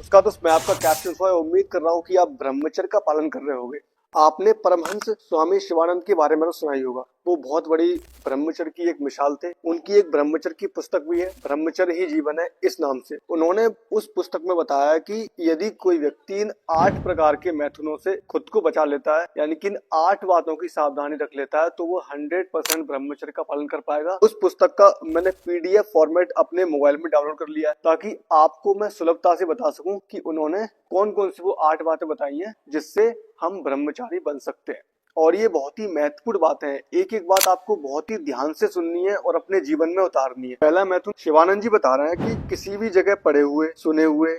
उसका तो मैं आपका कैप्शन हुआ, उम्मीद कर रहा हूँ कि आप ब्रह्मचर्य का पालन कर रहे होंगे। आपने परमहंस स्वामी शिवानंद के बारे में तो सुना ही होगा। वो बहुत बड़ी ब्रह्मचर्य की एक मिसाल थे। उनकी एक ब्रह्मचर्य की पुस्तक भी है, ब्रह्मचर्य ही जीवन है इस नाम से। उन्होंने उस पुस्तक में बताया कि यदि कोई व्यक्ति इन 8 प्रकार के मैथुनों से खुद को बचा लेता है, यानी कि इन 8 बातों की सावधानी रख लेता है, तो वो 100% ब्रह्मचर्य का पालन कर पाएगा। उस पुस्तक का मैंने PDF फॉर्मेट अपने मोबाइल में डाउनलोड कर लिया है, ताकि आपको मैं सुलभता से बता सकूं कि उन्होंने कौन कौन सी वो 8 बातें बताई हैं जिससे हम ब्रह्मचारी बन सकते हैं। और ये बहुत ही महत्वपूर्ण बातें हैं। एक एक बात आपको बहुत ही ध्यान से सुननी है और अपने जीवन में उतारनी है। पहला मैथुन शिवानंद जी बता रहे हैं कि किसी भी जगह पढ़े हुए, सुने हुए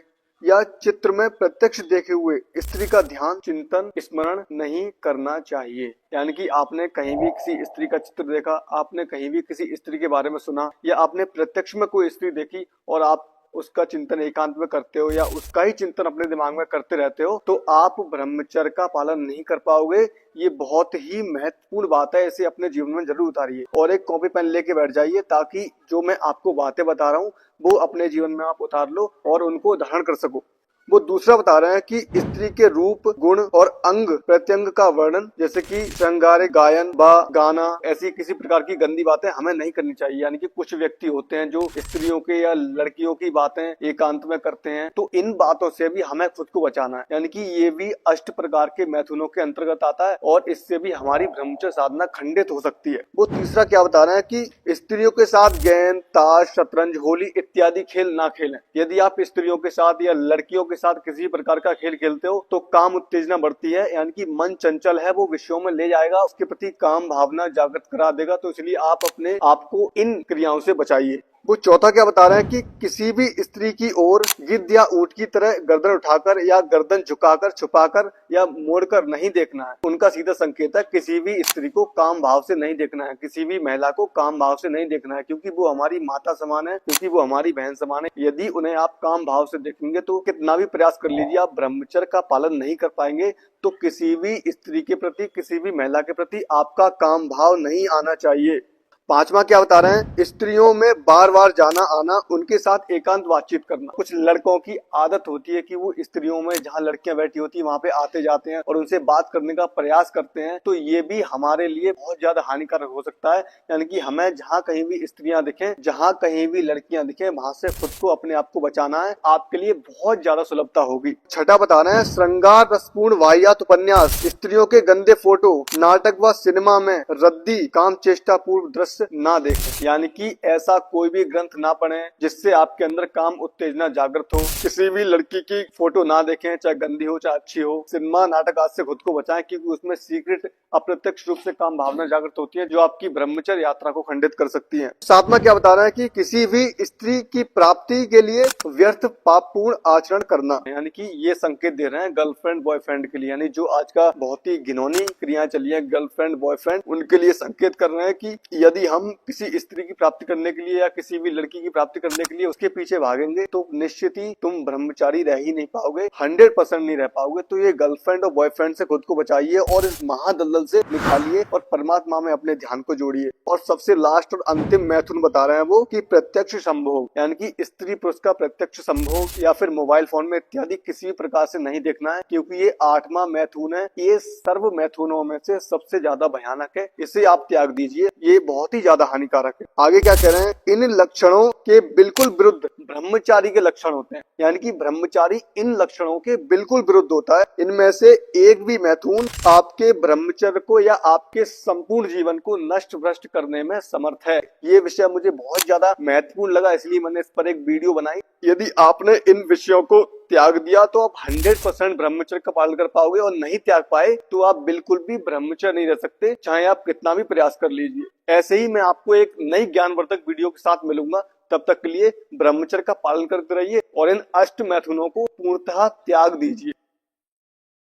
या चित्र में प्रत्यक्ष देखे हुए स्त्री का ध्यान, चिंतन, स्मरण नहीं करना चाहिए। यानी कि आपने कहीं भी किसी स्त्री का चित्र देखा, आपने कहीं भी किसी स्त्री के बारे में सुना, या आपने प्रत्यक्ष में कोई स्त्री देखी और आप उसका चिंतन एकांत में करते हो या उसका ही चिंतन अपने दिमाग में करते रहते हो, तो आप ब्रह्मचर्य का पालन नहीं कर पाओगे। ये बहुत ही महत्वपूर्ण बात है, इसे अपने जीवन में जरूर उतारिए और एक कॉपी पेन लेके बैठ जाइए, ताकि जो मैं आपको बातें बता रहा हूँ वो अपने जीवन में आप उतार लो और उनको धारण कर सको। वो दूसरा बता रहे हैं कि स्त्री के रूप, गुण और अंग प्रत्यंग का वर्णन, जैसे कि श्रृंगार, गायन व गाना, ऐसी किसी प्रकार की गंदी बातें हमें नहीं करनी चाहिए। यानी कि कुछ व्यक्ति होते हैं जो स्त्रियों के या लड़कियों की बातें एकांत में करते हैं, तो इन बातों से भी हमें खुद को बचाना है। यानी कि ये भी 8 प्रकार के मैथुनों के अंतर्गत आता है और इससे भी हमारी ब्रह्मचर्य साधना खंडित हो सकती है। वो तीसरा क्या बता रहे हैं कि स्त्रियों के साथ गेंद, ताश, शतरंज, होली इत्यादि खेल ना खेलें। यदि आप स्त्रियों के साथ या लड़कियों के साथ किसी प्रकार का खेल खेलते हो तो काम उत्तेजना बढ़ती है, यानी कि मन चंचल है, वो विषयों में ले जाएगा, उसके प्रति काम भावना जागृत करा देगा। तो इसलिए आप अपने आप को इन क्रियाओं से बचाइए। वो चौथा क्या बता रहे हैं कि किसी भी स्त्री की ओर गिद्ध या ऊंट की तरह गर्दन उठाकर या गर्दन झुकाकर, छुपाकर या मोड़कर नहीं देखना है। उनका सीधा संकेत है, किसी भी स्त्री को काम भाव से नहीं देखना है, किसी भी महिला को काम भाव से नहीं देखना है, क्योंकि वो हमारी माता समान है, क्योंकि वो हमारी बहन समान है। यदि उन्हें आप काम भाव से देखेंगे तो कितना भी प्रयास कर लीजिए, आप ब्रह्मचर्य का पालन नहीं कर पाएंगे। तो किसी भी स्त्री के प्रति, किसी भी महिला के प्रति आपका काम भाव नहीं आना चाहिए। पांचवा क्या बता रहे हैं, स्त्रियों में बार बार जाना आना, उनके साथ एकांत बातचीत करना। कुछ लड़कों की आदत होती है कि वो स्त्रियों में जहां लड़कियां बैठी होती है वहां पे आते जाते हैं और उनसे बात करने का प्रयास करते हैं, तो ये भी हमारे लिए बहुत ज्यादा हानिकारक हो सकता है। यानी कि हमें जहां कहीं भी स्त्रियां दिखें, जहां कहीं भी लड़कियां दिखें, वहां से खुद को, अपने आप को बचाना है। आपके लिए बहुत ज्यादा सुलभता होगी। छठा बता रहे हैं, श्रृंगार रसपूर्ण वाहियात उपन्यास, स्त्रियों के गंदे फोटो, नाटक व सिनेमा में रद्दी काम चेष्टा पूर्व दृश्य ना देखें। यानी कि ऐसा कोई भी ग्रंथ ना पढ़ें जिससे आपके अंदर काम उत्तेजना जागृत हो। किसी भी लड़की की फोटो ना देखें, चाहे गंदी हो चाहे अच्छी हो। सिनेमा, नाटक आदि से खुद को बचाएं, क्योंकि उसमें सीक्रेट, अप्रत्यक्ष रूप से काम भावना जागृत होती है, जो आपकी ब्रह्मचर्य यात्रा को खंडित कर सकती है। सातवां क्या बता रहे हैं कि किसी भी स्त्री की प्राप्ति के लिए व्यर्थ पापपूर्ण आचरण करना। यानी कि ये संकेत दे रहे हैं गर्लफ्रेंड बॉयफ्रेंड के लिए, यानी जो आज का बहुत ही घिनौनी क्रियाएं चली है, गर्लफ्रेंड बॉयफ्रेंड, उनके लिए संकेत कर रहे हैं कि यदि हम किसी स्त्री की प्राप्ति करने के लिए या किसी भी लड़की की प्राप्ति करने के लिए उसके पीछे भागेंगे, तो निश्चित ही तुम ब्रह्मचारी रह ही नहीं पाओगे, 100% नहीं रह पाओगे। तो ये गर्लफ्रेंड और बॉयफ्रेंड से खुद को बचाइए और इस महादलदल से निकालिए और परमात्मा में अपने ध्यान को जोड़िए। और सबसे लास्ट और अंतिम मैथुन बता रहे हैं वो कि प्रत्यक्ष संभोग, यानी कि स्त्री पुरुष का प्रत्यक्ष संभोग या फिर मोबाइल फोन में इत्यादि किसी भी प्रकार से नहीं देखना है, क्योंकि ये 8वां मैथुन है। ये सर्व मैथुनों में से सबसे ज्यादा भयानक है, इसे आप त्याग दीजिए, ये बहुत ही ज्यादा हानिकारक है। आगे क्या कह रहे हैं, इन लक्षणों के बिल्कुल विरुद्ध ब्रह्मचारी के लक्षण होते हैं। यानी कि ब्रह्मचारी इन लक्षणों के बिल्कुल विरुद्ध होता है। इनमें से एक भी मैथुन आपके ब्रह्मचर्य को या आपके संपूर्ण जीवन को नष्ट भ्रष्ट करने में समर्थ है। ये विषय मुझे बहुत ज्यादा महत्वपूर्ण लगा, इसलिए मैंने इस पर एक वीडियो बनाई। यदि आपने इन विषयों को त्याग दिया तो आप 100% ब्रह्मचर्य का पालन कर पाओगे, और नहीं त्याग पाए तो आप बिल्कुल भी ब्रह्मचर्य नहीं रह सकते, चाहे आप कितना भी प्रयास कर लीजिए। ऐसे ही मैं आपको एक नई ज्ञानवर्धक वीडियो के साथ मिलूंगा। तब तक के लिए ब्रह्मचर्य का पालन करते रहिए और इन 8 मैथुनों को पूर्णतः त्याग दीजिए।